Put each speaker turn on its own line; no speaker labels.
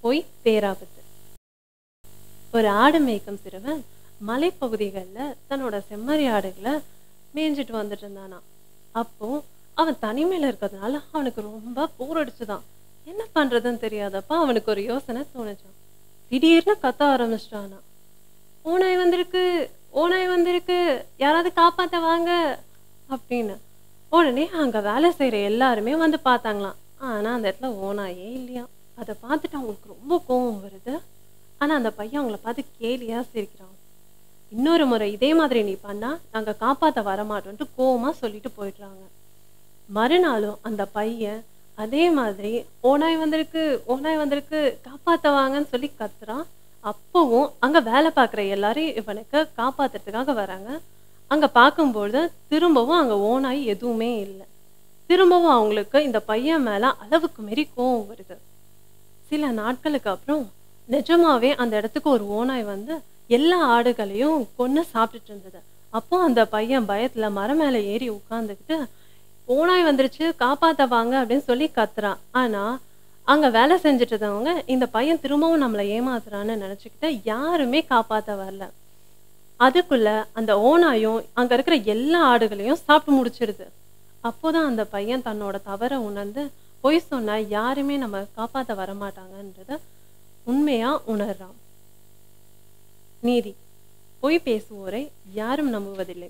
பொய் பேராபத்து. ஒரு ஆடு மேய்க்கும் சிறுவன் மலைப்பகுதிகளில் தன்னோட செம்மறி ஆடுகளை மேய்ஞ்சிட்டு வந்துட்டு இருந்தானா. அப்போ அவன் தனிமையில இருக்கிறதுனால அவனுக்கு ரொம்ப போர் அடிச்சுதான். என்ன பண்றதுன்னு தெரியாதப்ப அவனுக்கு ஒரு யோசனை தோணுச்சான். திடீர்னு கத்த ஆரம்பிச்சிட்டானா, ஓநாய் வந்திருக்கு, ஓநாய் வந்திருக்கு, யாராவது காப்பாத்த வாங்க அப்படின்னு. உடனே அங்க வேலை செய்யற எல்லாருமே வந்து பார்த்தாங்களாம். ஆனா அந்த இடத்துல ஓநாயே இல்லையா. அதை பார்த்துட்டு அவங்களுக்கு ரொம்ப கோபம் வருது. ஆனா அந்த பையன் அவங்கள பார்த்து கேலியா சிரிக்கிறான். இன்னொரு முறை இதே மாதிரி நீ பண்ணா நாங்க காப்பாத்த வரமாட்டோம்ட்டு கோவமா சொல்லிட்டு போயிடுறாங்க. மறுநாளும் அந்த பையன் அதே மாதிரி ஓநாய் வந்திருக்கு, ஓநாய் வந்திருக்கு, காப்பாத்த வாங்கன்னு சொல்லி கத்துறான். அப்பவும் அங்க வேலை பார்க்குற எல்லாரும் இவனுக்கு காப்பாத்துறதுக்காக வராங்க. அங்க பார்க்கும்பொழுது திரும்பவும் அங்க ஓநாய் எதுவுமே இல்லை. திரும்பவும் அவங்களுக்கு இந்த பையன் மேல அளவுக்கு மீறி கோவம் வருது. சில நாட்களுக்கு அப்புறம் நிஜமாவே அந்த இடத்துக்கு ஒரு ஓநாய் வந்து எல்லா ஆடுகளையும் கொன்னு சாப்பிட்டுட்டு இருந்தது. அப்போ அந்த பையன் பயத்துல மரம் மேல ஏறி உட்கார்ந்துக்கிட்டு, ஓநாய் வந்துருச்சு காப்பாத்த வாங்க அப்படின்னு சொல்லி கத்துறான். ஆனா அங்க வேலை செஞ்சுட்டு இருந்தவங்க இந்த பையன் திரும்பவும் நம்மளை ஏமாத்துறான்னு நினைச்சுக்கிட்டு யாருமே காப்பாத்த வரல. அதுக்குள்ள அந்த ஓநாயும் அங்க இருக்கிற எல்லா ஆடுகளையும் சாப்பிட்டு முடிச்சிடுது. அப்போதான் அந்த பையன் தன்னோட தவறை உணர்ந்து பொய் சொன்னா யாருமே நம்ம காப்பாத்த வரமாட்டாங்கன்றத உண்மையா உணர்றான். நீதி: பொய் பேசுவோரை யாரும் நம்புவதில்லை.